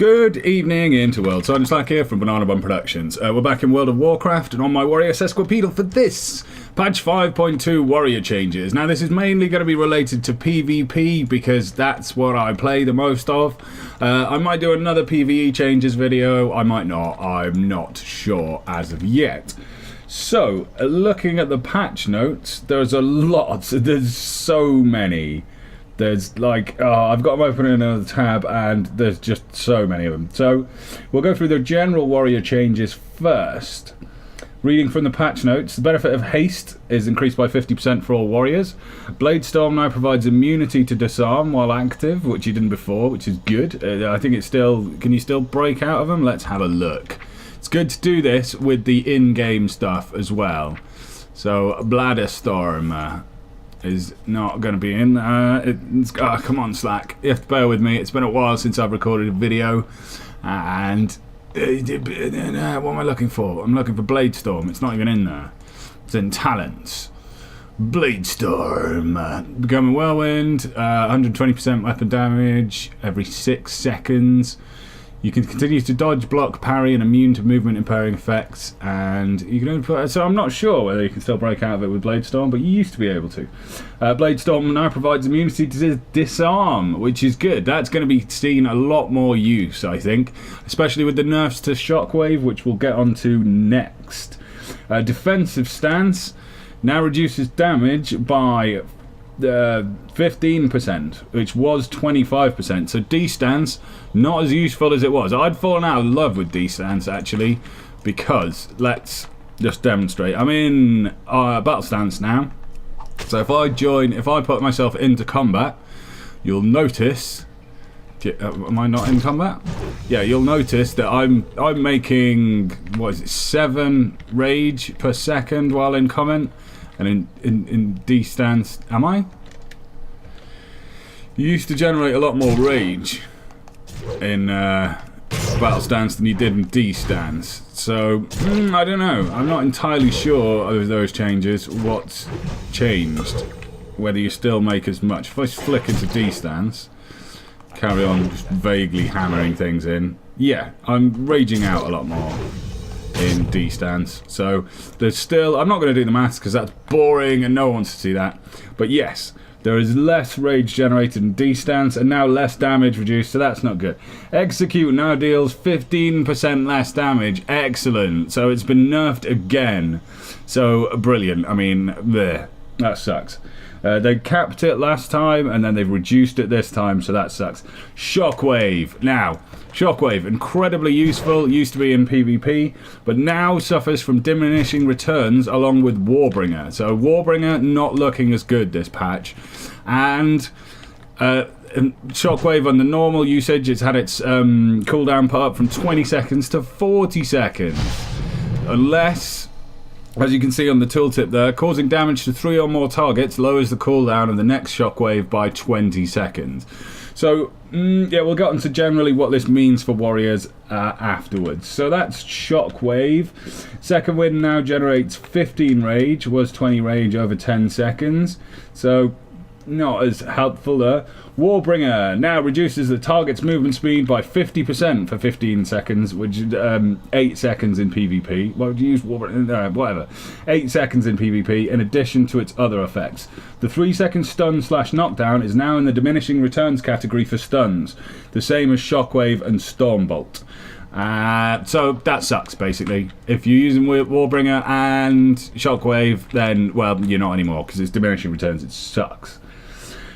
Good evening, Interworld. Sergeant Slack here from Banana Bun Productions. We're back in World of Warcraft and on my warrior Sesquipedal for this patch 5.2 warrior changes. Now this is mainly going to be related to PvP because that's what I play the most of. I might do another PvE changes video, I might not, I'm not sure as of yet. So, looking at the patch notes, there's a lot, there's so many. There's like, I've got them open in another tab and there's just so many of them. So we'll go through the general warrior changes first. Reading from the patch notes, the benefit of haste is increased by 50% for all warriors. Bladestorm now provides immunity to disarm while active, which you didn't before, which is good. I think it's still, can you still break out of them? Let's have a look. It's good to do this with the in-game stuff as well. So Bladestorm is not going to be in. Come on, Slack. You have to bear with me. It's been a while since I've recorded a video. And what am I looking for? I'm looking for Bladestorm. It's not even in there. It's in Talents. Bladestorm. Becoming Whirlwind. 120% weapon damage every 6 seconds. You can continue to dodge, block, parry, and immune to movement impairing effects. And you can only put, so I'm not sure whether you can still break out of it with Bladestorm, but you used to be able to. Bladestorm now provides immunity to disarm, which is good. That's going to be seen a lot more use, I think, especially with the nerfs to Shockwave, which we'll get onto next. Defensive stance now reduces damage by 15%, which was 25%. So D-stance, not as useful as it was. I'd fallen out of love with D-stance actually, because let's just demonstrate. I'm in battle stance now. So if I put myself into combat, you'll notice. Am I not in combat? Yeah, you'll notice that I'm making, what is it, 7 rage per second while in comment. And in D-stance, am I? You used to generate a lot more rage in battle stance than you did in D-stance. So, I don't know. I'm not entirely sure of those changes, what's changed. Whether you still make as much. If I flick into D-stance, carry on just vaguely hammering things in. Yeah, I'm raging out a lot more in D-stance. So there's still, I'm not going to do the maths because that's boring and no one wants to see that, but yes, there is less rage generated in D-stance and now less damage reduced, so that's not good. Execute now deals 15% less damage. Excellent. So it's been nerfed again, so brilliant. I mean, there, that sucks. They capped it last time and then they've reduced it this time, so that sucks. Shockwave. Now, Shockwave, incredibly useful, used to be in PvP, but now suffers from diminishing returns along with Warbringer. So Warbringer not looking as good this patch. And Shockwave on the normal usage, it's had its cooldown put up from 20 seconds to 40 seconds. Unless, as you can see on the tooltip there, causing damage to 3 or more targets lowers the cooldown of the next Shockwave by 20 seconds. So, yeah, we'll get on to generally what this means for warriors afterwards. So that's Shockwave. Second Wind now generates 15 rage, was 20 rage over 10 seconds. So, not as helpful there. Warbringer now reduces the target's movement speed by 50% for 15 seconds, which is 8 seconds in PvP. Why would you use Warbringer? Whatever. 8 seconds in PvP in addition to its other effects. The 3-second stun / knockdown is now in the diminishing returns category for stuns, the same as Shockwave and Stormbolt. So that sucks basically. If you're using Warbringer and Shockwave, then, well, you're not anymore because it's diminishing returns. It sucks.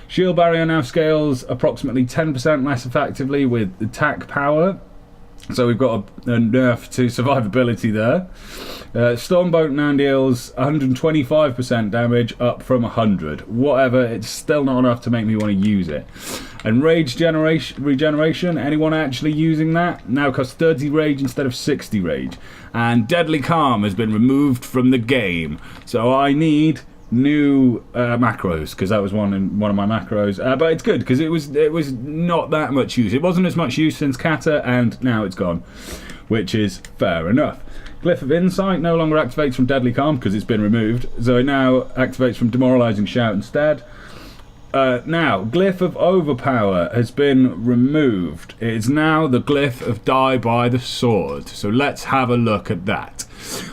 Shield barrier now scales approximately 10% less effectively with attack power. So we've got a nerf to survivability there. Stormbolt now deals 125% damage up from 100. Whatever, it's still not enough to make me want to use it. And rage regeneration, anyone actually using that? Now costs 30 rage instead of 60 rage. And Deadly Calm has been removed from the game. So I need new macros, because that was one of my macros, but it's good because it was not that much use. It wasn't as much use since Kata, and now it's gone, which is fair enough. Glyph of Insight no longer activates from Deadly Calm because it's been removed, so it now activates from Demoralizing Shout instead. Now, Glyph of Overpower has been removed. It is now the Glyph of Die by the Sword. So let's have a look at that.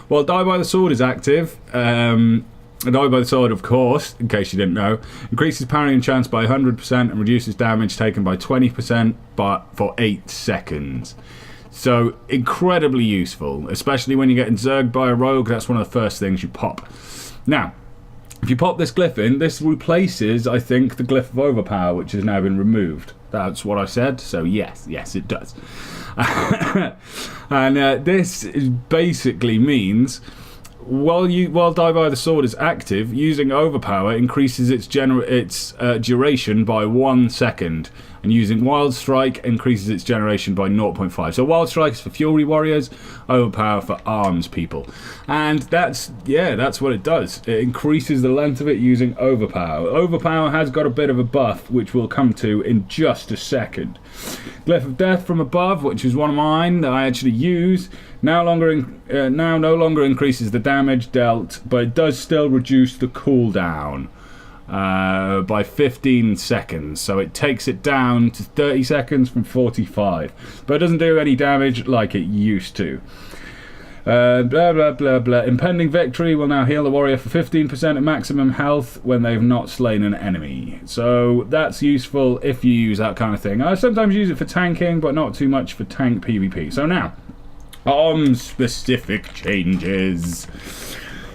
Well, Die by the Sword is active. Die by the Sword, of course, in case you didn't know, increases parrying chance by 100% and reduces damage taken by 20% but for 8 seconds. So, incredibly useful, especially when you're getting zerged by a rogue. That's one of the first things you pop. Now, if you pop this glyph in, this replaces, I think, the Glyph of Overpower, which has now been removed. That's what I said, so yes, it does. And this basically means, while Die by the Sword is active, using Overpower increases its duration by 1 second. And using Wild Strike increases its generation by 0.5. So Wild Strike is for Fury Warriors, Overpower for Arms people. And that's what it does. It increases the length of it using Overpower. Overpower has got a bit of a buff, which we'll come to in just a second. Glyph of Death from Above, which is one of mine that I actually use, now no longer increases the damage dealt, but it does still reduce the cooldown by 15 seconds, so it takes it down to 30 seconds from 45, but it doesn't do any damage like it used to. Blah blah blah blah. Impending Victory will now heal the warrior for 15% of maximum health when they've not slain an enemy, so that's useful if you use that kind of thing. I sometimes use it for tanking, but not too much for tank PvP. So now, specific changes.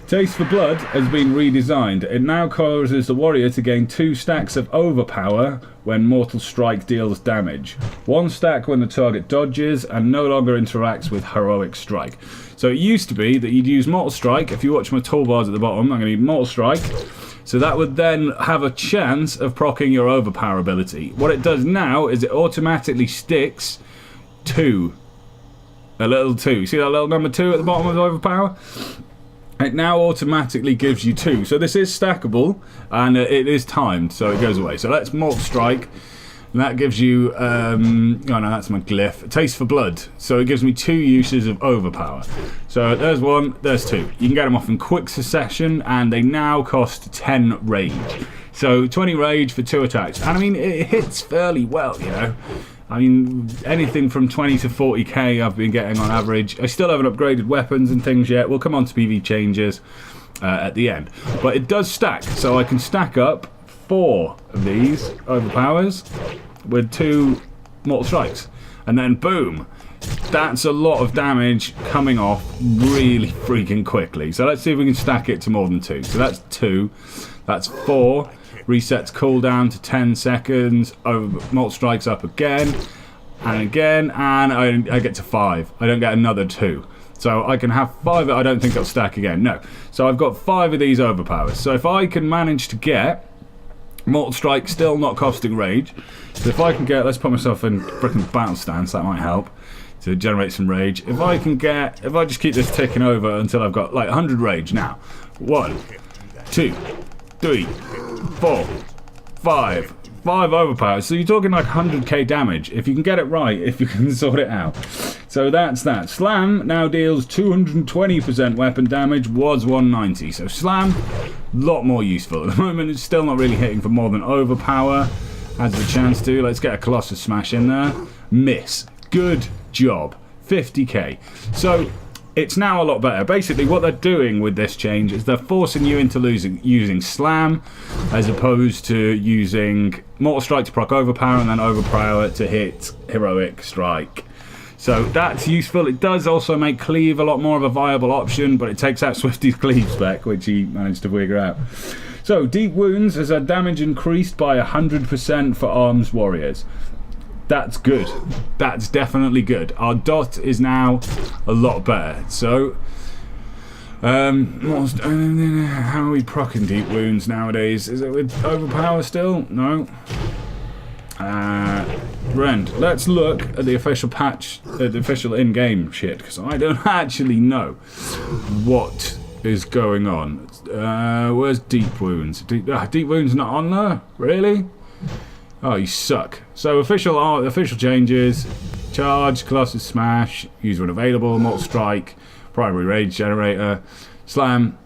Taste for Blood has been redesigned. It now causes the warrior to gain 2 stacks of Overpower when Mortal Strike deals damage, 1 stack when the target dodges, and no longer interacts with Heroic Strike. So it used to be that you'd use Mortal Strike. If you watch my toolbars at the bottom, I'm going to need Mortal Strike. So that would then have a chance of proccing your Overpower ability. What it does now is it automatically sticks 2. A little 2. See that little number 2 at the bottom of the Overpower? It now automatically gives you 2. So this is stackable, and it is timed, so it goes away. So let's Mortal Strike, and that gives you, oh no, that's my glyph. Taste for Blood. So it gives me 2 uses of Overpower. So there's 1, there's 2. You can get them off in quick succession, and they now cost 10 rage. So 20 rage for 2 attacks. And I mean, it hits fairly well, you know. I mean, anything from 20 to 40k I've been getting on average. I still haven't upgraded weapons and things yet. We'll come on to PV changes at the end. But it does stack, so I can stack up 4 of these Overpowers with 2 Mortal Strikes. And then boom, that's a lot of damage coming off really freaking quickly. So let's see if we can stack it to more than 2. So that's 2, that's 4. Resets cooldown to 10 seconds. Mortal Strikes up again and again, and I get to 5. I don't get another 2. So I can have 5. I don't think it'll stack again. No. So I've got 5 of these Overpowers. So if I can manage to get Mortal Strike still not costing rage. So if I can get, let's put myself in frickin' battle stance, that might help to generate some rage. If I just keep this ticking over until I've got like 100 rage now. 1, 2, 3, 4, 5 Overpowers. So you're talking like 100k damage if you can get it right, if you can sort it out. So that's that. Slam now deals 220% weapon damage, was 190. So Slam, a lot more useful. At the moment it's still not really hitting for more than Overpower. Has the chance to. Let's get a Colossus Smash in there. Miss. Good job. 50k. So it's now a lot better. Basically, what they're doing with this change is they're forcing you into using Slam as opposed to using Mortal Strike to proc Overpower and then Overpower to hit Heroic Strike. So that's useful. It does also make Cleave a lot more of a viable option, but it takes out Swifty's Cleave spec, which he managed to figure out. So, Deep Wounds has had damage increased by 100% for Arms Warriors. That's good. That's definitely good. Our dot is now a lot better. So, how are we proccing Deep Wounds nowadays? Is it with Overpower still? No. Rend. Let's look at the official patch, the official in-game shit, because I don't actually know what is going on. Where's Deep Wounds? Deep Wounds not on there? Really? Oh, you suck. So official changes: charge, Colossus Smash, use when available, Mortal Strike, primary rage generator, Slam,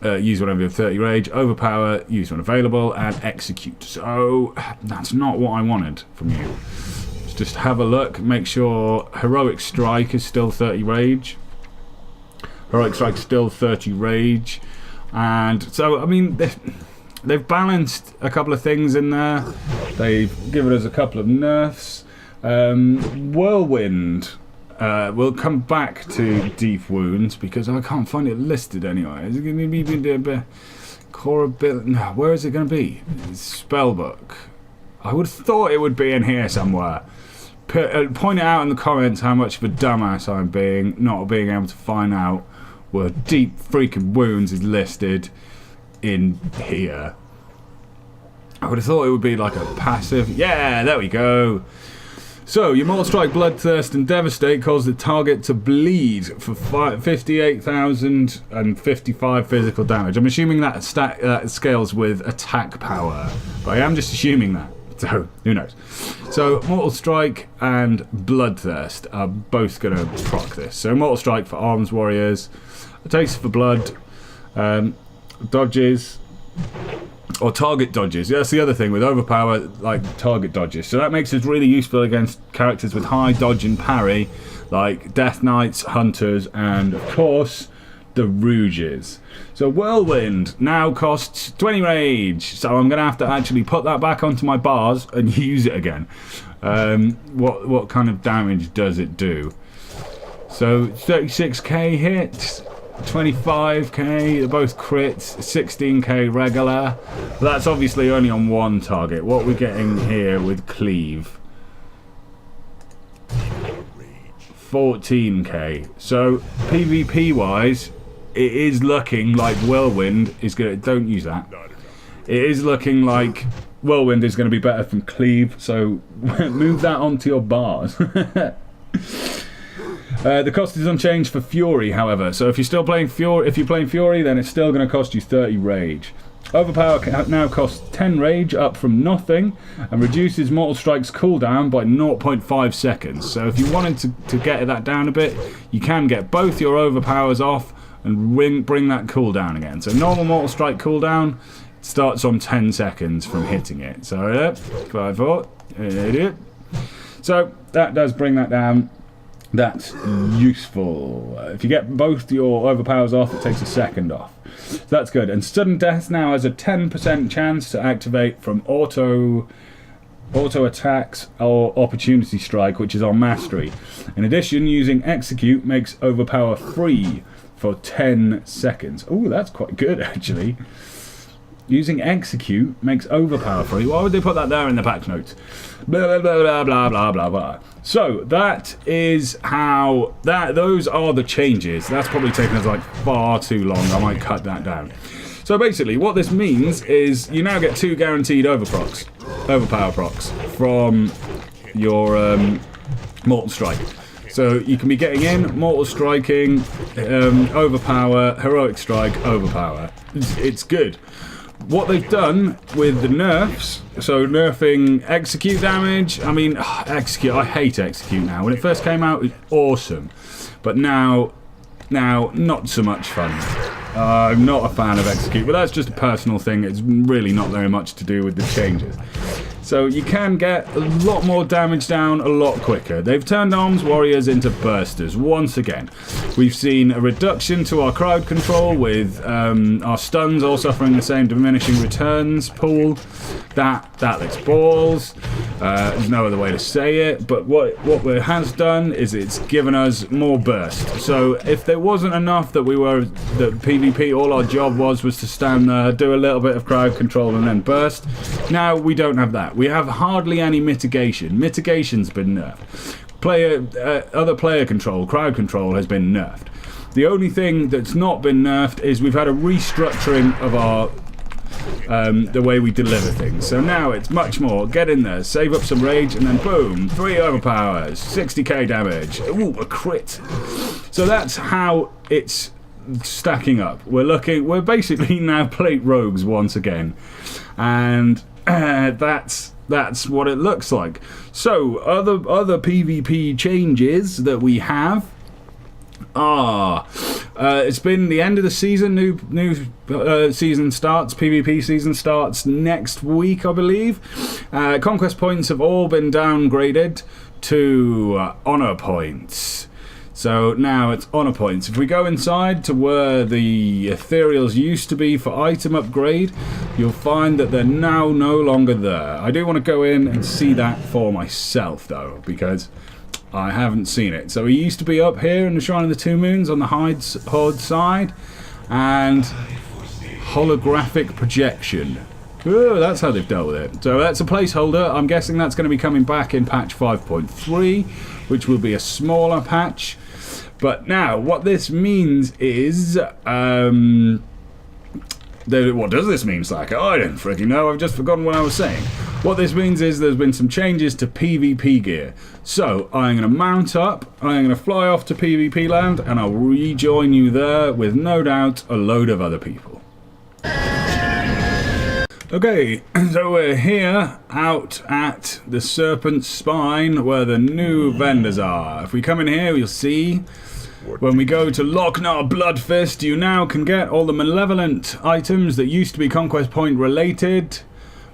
use whenever you have 30 rage, overpower, use when available, and execute. So that's not what I wanted from you. Let's just have a look, make sure heroic strike is still 30 rage. Heroic strike still 30 rage. And so, I mean, they've balanced a couple of things in there. They've given us a couple of nerfs. Whirlwind. We'll come back to deep wounds because I can't find it listed anywhere. Is it going to be core ability? No, where is it going to be? Spellbook. I would have thought it would be in here somewhere. Point it out in the comments how much of a dumbass I'm being, not being able to find out where deep freaking wounds is listed in here. I would have thought it would be like a passive. Yeah, there we go. So, your Mortal Strike, Bloodthirst, and Devastate cause the target to bleed for 58,055 physical damage. I'm assuming that scales with attack power, but I am just assuming that. So, who knows? So, Mortal Strike and Bloodthirst are both going to proc this. So, Mortal Strike for Arms Warriors, a Taste for Blood, dodges, or target dodges. That's the other thing with overpower, like target dodges. So that makes it really useful against characters with high dodge and parry, like Death Knights, Hunters, and of course the Rouges. So Whirlwind now costs 20 rage. So I'm going to have to actually put that back onto my bars and use it again. What kind of damage does it do? So 36k hits. 25k, they're both crits, 16k regular. But that's obviously only on one target. What we're getting here with Cleave, 14k. So PvP wise, it is looking like Whirlwind is gonna. Don't use that. It is looking like Whirlwind is going to be better than Cleave. So move that onto your bars. The cost is unchanged for Fury, however. So if you're still playing Fury, then it's still going to cost you 30 rage. Overpower now costs 10 rage, up from nothing, and reduces Mortal Strike's cooldown by 0.5 seconds. So if you wanted to get that down a bit, you can get both your overpowers off and bring that cooldown again. So normal Mortal Strike cooldown starts on 10 seconds from hitting it. So 5, 4, idiot. So that does bring that down. That's useful. If you get both your overpowers off, it takes a second off. So that's good. And Sudden Death now has a 10% chance to activate from auto attacks or Opportunity Strike, which is our mastery. In addition, using Execute makes overpower free for 10 seconds. Oh, that's quite good actually. Using Execute makes overpower free. Why would they put that there in the patch notes? Blah, blah, blah, blah, blah, blah, blah. So, that is how... those are the changes. That's probably taken us like far too long. I might cut that down. So basically, what this means is you now get 2 guaranteed overpower procs from your Mortal Strike. So you can be getting in, Mortal Striking, overpower, Heroic Strike, overpower. It's good. What they've done with the nerfs, so nerfing Execute damage, I mean, Execute, I hate Execute now. When it first came out, it was awesome. But now not so much fun. I'm not a fan of Execute, but that's just a personal thing. It's really not very much to do with the changes. So you can get a lot more damage down a lot quicker. They've turned Arms Warriors into Bursters once again. We've seen a reduction to our crowd control with our stuns all suffering the same diminishing returns pool. That looks balls. There's no other way to say it, but what it has done is it's given us more burst. So if there wasn't enough that PvP, all our job was to stand there, do a little bit of crowd control and then burst. Now we don't have that. We have hardly any mitigation. Mitigation's been nerfed. Other player control, crowd control has been nerfed. The only thing that's not been nerfed is we've had a restructuring of our the way we deliver things. So now it's much more get in there, save up some rage, and then boom, 3 overpowers, 60k damage. Ooh, a crit. So that's how it's stacking up. We're basically now plate rogues once again, and that's what it looks like. So other PvP changes that we have are It's been the end of the season. New season starts. PvP season starts next week, I believe. Conquest points have all been downgraded to honor points. So now it's honor points. If we go inside to where the ethereals used to be for item upgrade, you'll find that they're now no longer there. I do want to go in and see that for myself though, because I haven't seen it. So he used to be up here in the Shrine of the Two Moons on the Horde side, and holographic projection. Oh, that's how they've dealt with it. So that's a placeholder. I'm guessing that's going to be coming back in patch 5.3, which will be a smaller patch. But now, what this means is, what does this mean, Slacker? I don't freaking know. I've just forgotten what I was saying. What this means is there's been some changes to PvP gear. So I'm going to mount up, I'm going to fly off to PvP land, and I'll rejoin you there with no doubt a load of other people. Okay, so we're here out at the Serpent's Spine where the new vendors are. If we come in here, you'll see when we go to Lochnar Bloodfist, you now can get all the malevolent items that used to be Conquest Point related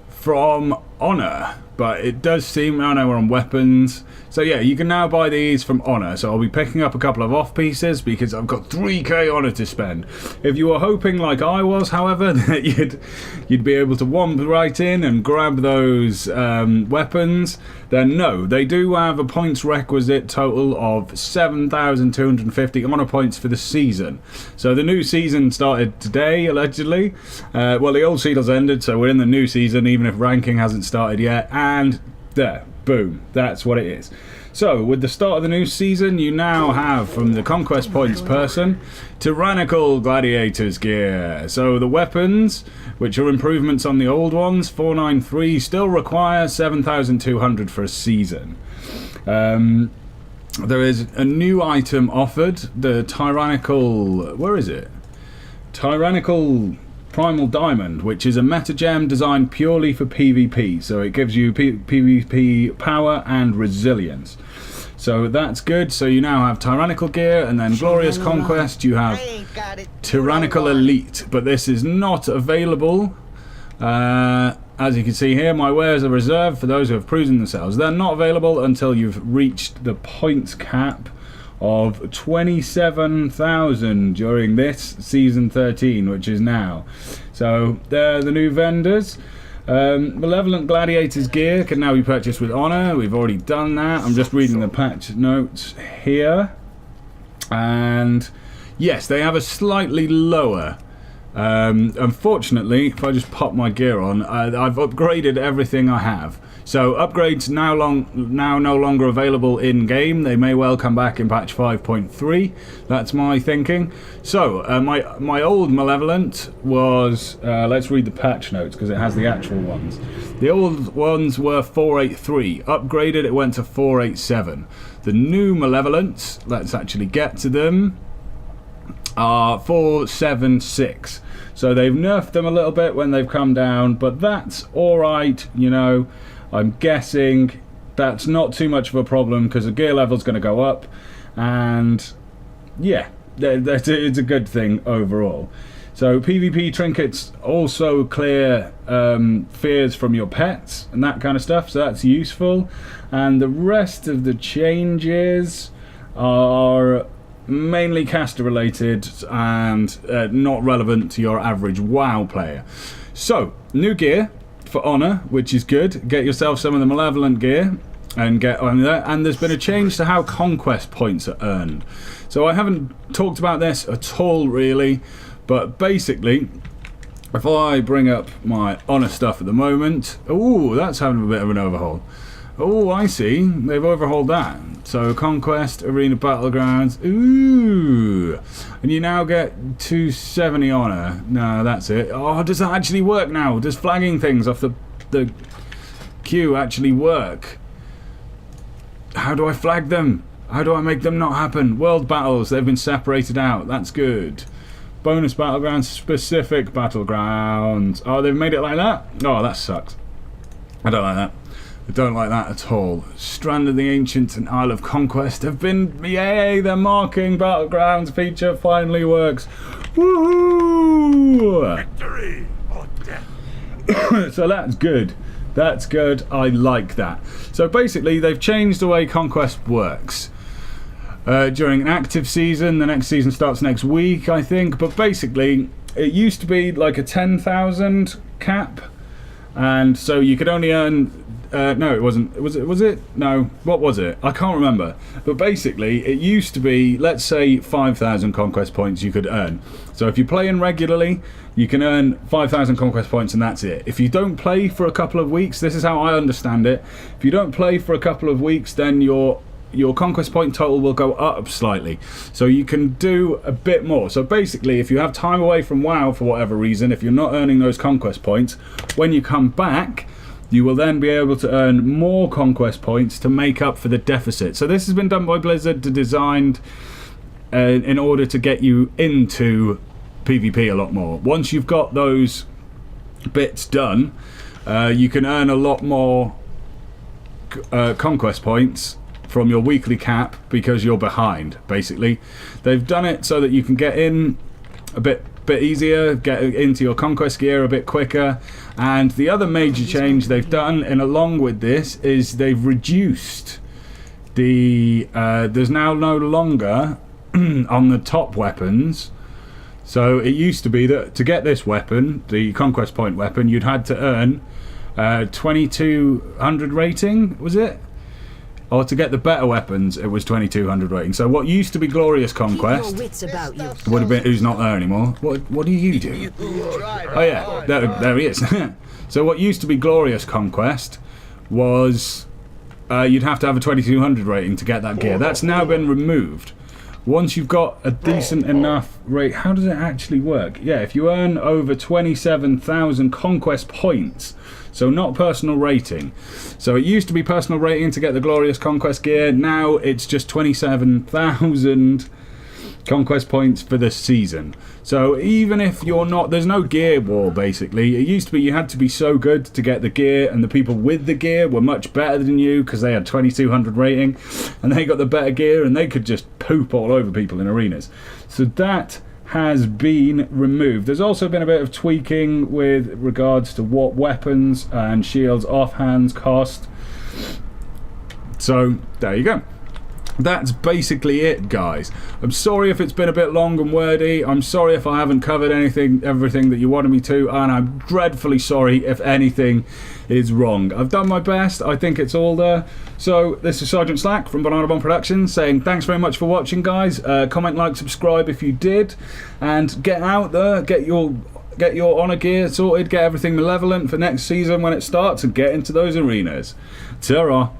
from Honor. But it does seem, I know we're on weapons. So yeah, you can now buy these from Honor. So I'll be picking up a couple of off pieces because I've got 3k Honor to spend. If you were hoping like I was, however, that you'd be able to womp right in and grab those weapons, then no. They do have a points requisite total of 7,250 Honor points for the season. So the new season started today, allegedly. Well, the old season's ended, so we're in the new season, even if ranking hasn't started yet. And there, boom, that's what it is. So, with the start of the new season, you now have, from the Conquest Points person, Tyrannical Gladiators gear. So, the weapons, which are improvements on the old ones, 493, still require 7,200 for a season. There is a new item offered, the Tyrannical... where is it? Tyrannical Primal Diamond, which is a meta gem designed purely for PvP, so it gives you PvP power and resilience. So that's good. So you now have Tyrannical gear, and then Glorious Conquest you have Tyrannical Elite, but this is not available. As you can see here, my wares are reserved for those who have proven themselves. They're not available until you've reached the points cap of 27,000 during this season 13, which is now. So they're the new vendors. Malevolent Gladiators gear can now be purchased with Honor. We've already done that. I'm just reading the patch notes here, and yes, they have a slightly lower. Unfortunately, if I just pop my gear on, I've upgraded everything I have. So upgrades now no longer available in game. They may well come back in patch 5.3. That's my thinking. So my old Malevolent was let's read the patch notes because it has the actual ones. The old ones were 483. Upgraded, it went to 487. The new Malevolents, let's actually get to them, are 476. So they've nerfed them a little bit when they've come down, but that's alright, you know. I'm guessing that's not too much of a problem because the gear level's going to go up, and yeah, it's a good thing overall. So PvP trinkets also clear fears from your pets and that kind of stuff, so that's useful. And the rest of the changes are mainly caster related and not relevant to your average WoW player. So, new gear for Honor, which is good. Get yourself some of the Malevolent gear and get on there. And there's been a change to how Conquest points are earned. So I haven't talked about this at all really, but basically, if I bring up my Honor stuff at the moment, ooh, that's having a bit of an overhaul. Oh, I see. They've overhauled that. So, Conquest, Arena Battlegrounds. Ooh. And you now get 270 Honor. No, that's it. Oh, does that actually work now? Does flagging things off the queue actually work? How do I flag them? How do I make them not happen? World battles, they've been separated out. That's good. Bonus Battlegrounds, specific Battlegrounds. Oh, they've made it like that? Oh, that sucks. I don't like that. I don't like that at all. Strand of the Ancients and Isle of Conquest have been... Yay! Their marking Battlegrounds feature finally works. Woohoo! Victory or death. So that's good. That's good. I like that. So basically, they've changed the way Conquest works. During an active season, the next season starts next week, I think. But basically, it used to be like a 10,000 cap. And so you could only earn... no, it wasn't. Was it? No. What was it? I can't remember. But basically, it used to be, let's say, 5,000 conquest points you could earn. So if you're playing regularly, you can earn 5,000 conquest points and that's it. If you don't play for a couple of weeks, this is how I understand it. If you don't play for a couple of weeks, then your conquest point total will go up slightly. So you can do a bit more. So basically, if you have time away from WoW for whatever reason, if you're not earning those conquest points, when you come back, you will then be able to earn more conquest points to make up for the deficit. So this has been done by Blizzard, designed in order to get you into PvP a lot more. Once you've got those bits done, you can earn a lot more conquest points from your weekly cap because you're behind, basically. They've done it so that you can get in a bit easier, get into your conquest gear a bit quicker. And the other major change they've done, and along with this, is they've reduced the there's now no longer on the top weapons. So it used to be that to get this weapon, the conquest point weapon, you'd had to earn 2200 rating, was it? Or to get the better weapons, it was 2200 rating. So what used to be Glorious Conquest would have been... Who's not there anymore? What do you do? Oh yeah, there he is. So what used to be Glorious Conquest was you'd have to have a 2200 rating to get that gear. That's now been removed. Once you've got a decent enough rate... How does it actually work? Yeah, if you earn over 27,000 conquest points... So not personal rating. So it used to be personal rating to get the Glorious Conquest gear. Now it's just 27,000 conquest points for the season. So even if you're not... There's no gear war, basically. It used to be you had to be so good to get the gear, and the people with the gear were much better than you because they had 2200 rating, and they got the better gear, and they could just poop all over people in arenas. So that has been removed. There's also been a bit of tweaking with regards to what weapons and shields offhands cost. So there you go. That's basically it, guys. I'm sorry if it's been a bit long and wordy. I'm sorry if I haven't covered everything that you wanted me to, and I'm dreadfully sorry if anything is wrong. I've done my best. I think it's all there. So this is Sergeant Slack from Banana Bomb Productions saying thanks very much for watching, guys. Comment, like, subscribe if you did, and get out there, get your honor gear sorted, get everything malevolent for next season when it starts, and get into those arenas. Ta-ra.